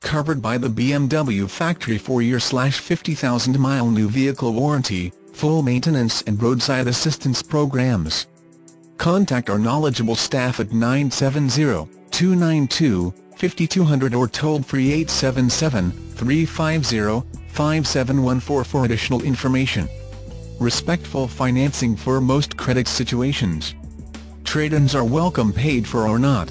Covered by the BMW factory 4-year/50,000-mile new vehicle warranty, full maintenance and roadside assistance programs. Contact our knowledgeable staff at 970-292-5200 or toll-free 877-350-5714 for additional information. Respectful financing for most credit situations. Trade-ins are welcome, paid for or not.